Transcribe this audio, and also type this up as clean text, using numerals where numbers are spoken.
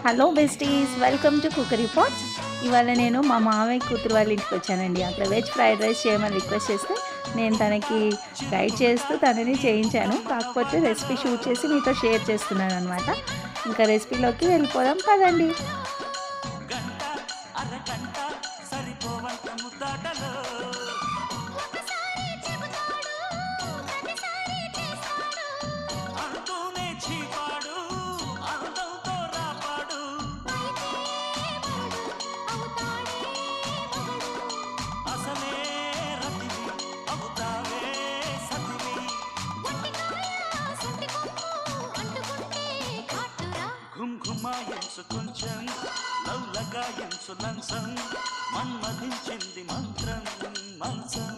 Hello besties, welcome to Cookery Pots. ఇవాళ నేను మా మామయ్య కూతురు వాళ్ళ ఇంటికి వచ్చానండి. అక్కడ వెజ్ ఫ్రైడ్ రైస్ చేయమని రిక్వెస్ట్ చేస్తే నేను తనకి గైడ్ చేస్తూ తనని చేయించాను. కాకపోతే రెసిపీ షూట్ చేసి మీతో షేర్ చేస్తున్నాను అనమాట. ఇంకా రెసిపీలోకి వెళ్ళిపోదాం పదండి. ఘుమాయించు కొంచెం లవ్లగాయించు లంచం మన్మధించింది మంత్రం మంచం